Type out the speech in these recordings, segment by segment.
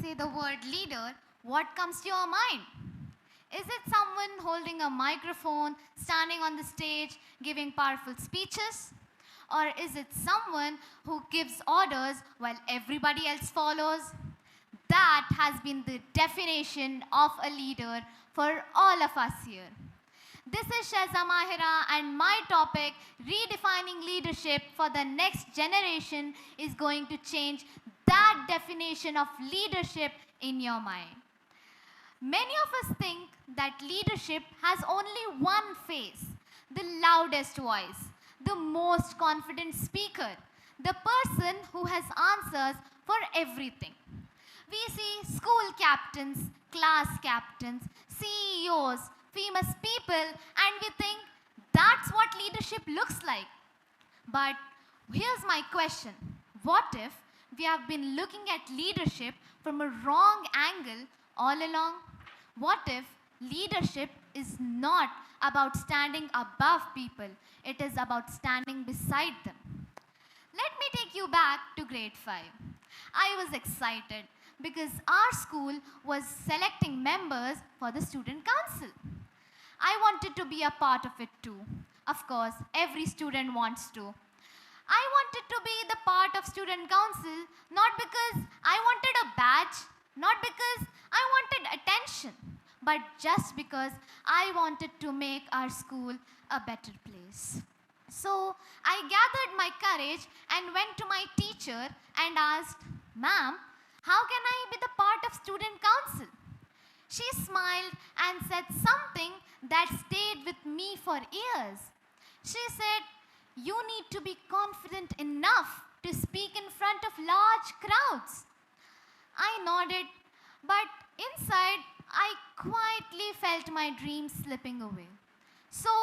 say the word leader, what comes to your mind? Is it someone holding a microphone, standing on the stage, giving powerful speeches? Or is it someone who gives orders while everybody else follows? That has been the definition of a leader for all of us here. This is Shahza Mahira, and my topic, redefining leadership for the next generation, is going to change that definition of leadership in your mind. Many of us think that leadership has only one face, the loudest voice, the most confident speaker, the person who has answers for everything. We see school captains, class captains, CEOs, famous people, and we think that's what leadership looks like. But here's my question. What if we have been looking at leadership from a wrong angle all along? What if leadership is not about standing above people, it is about standing beside them? Let me take you back to grade 5. I was excited because our school was selecting members for the student council. I wanted to be a part of it too. Of course, every student wants to. I wanted to be the part of student council not because I wanted a badge, not because I wanted attention, but just because I wanted to make our school a better place. So I gathered my courage and went to my teacher and asked, "Ma'am, how can I be the part of student council?" She smiled and said something that stayed with me for years. She said, "You need to be confident enough to speak in front of large crowds." I nodded, but inside I quietly felt my dreams slipping away. So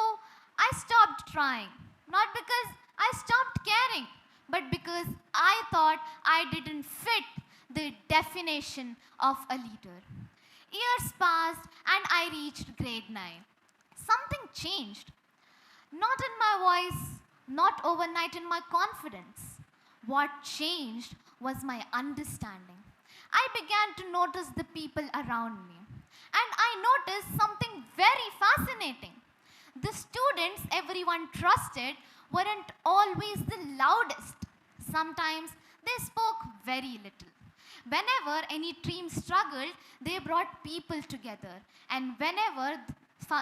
I stopped trying, not because I stopped caring, but because I thought I didn't fit the definition of a leader. Years passed and I reached grade 9. Something changed. Not in my voice, not overnight in my confidence. What changed was my understanding. I began to notice the people around me. And I noticed something very fascinating. The students everyone trusted weren't always the loudest. Sometimes they spoke very little. Whenever any team struggled, they brought people together. And whenever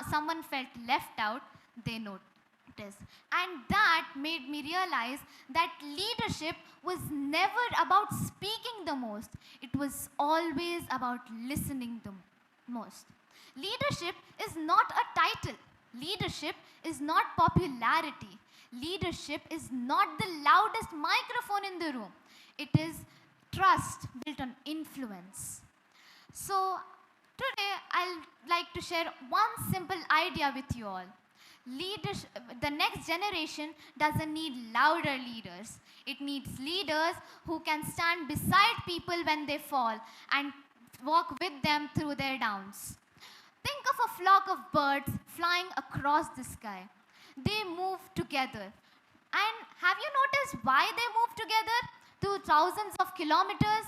someone felt left out, they noticed. And that made me realize that leadership was never about speaking the most, it was always about listening the most. Leadership is not a title, leadership is not popularity, leadership is not the loudest microphone in the room. It is trust built on influence. So, today I'll like to share one simple idea with you all. Leadership, the next generation doesn't need louder leaders. It needs leaders who can stand beside people when they fall and walk with them through their downs. Think of a flock of birds flying across the sky. They move together. And have you noticed why they move together through thousands of kilometers?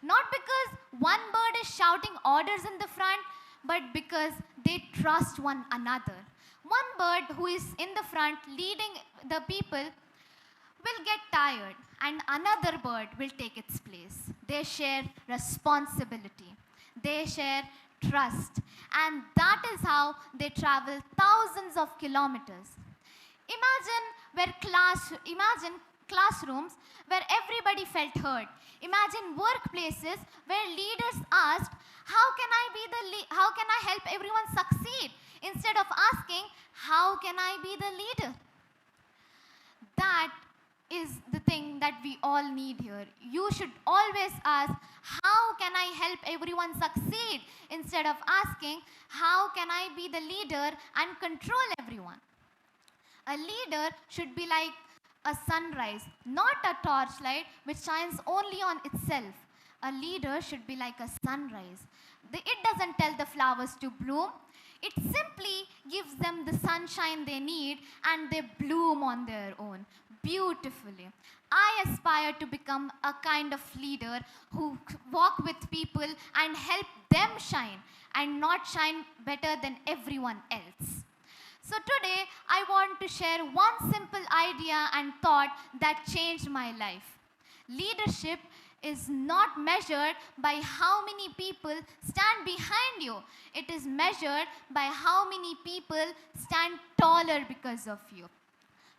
Not because one bird is shouting orders in the front, but because they trust one another. One bird who is in the front leading the people will get tired and another bird will take its place. They share responsibility. They share trust. And that is how they travel thousands of kilometers. Imagine classrooms where everybody felt heard. Imagine workplaces where leaders asked, how can I help everyone succeed? Instead of asking, how can I be the leader? That is the thing that we all need here. You should always ask, how can I help everyone succeed? Instead of asking, how can I be the leader and control everyone? A leader should be like a sunrise, not a torchlight which shines only on itself. A leader should be like a sunrise. It doesn't tell the flowers to bloom. It simply gives them the sunshine they need and they bloom on their own. beautifully. I aspire to become a kind of leader who walk with people and help them shine and not shine better than everyone else. So today, I want to share one simple idea and thought that changed my life. Leadership is not measured by how many people stand behind you. It is measured by how many people stand taller because of you.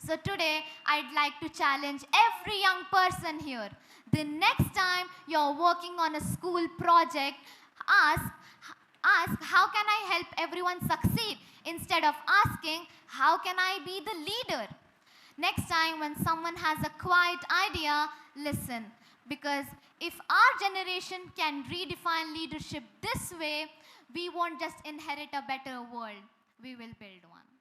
So today, I'd like to challenge every young person here. The next time you're working on a school project, ask, ask how can I help everyone succeed instead of asking how can I be the leader. Next time when someone has a quiet idea, listen. Because if our generation can redefine leadership this way, we won't just inherit a better world, we will build one.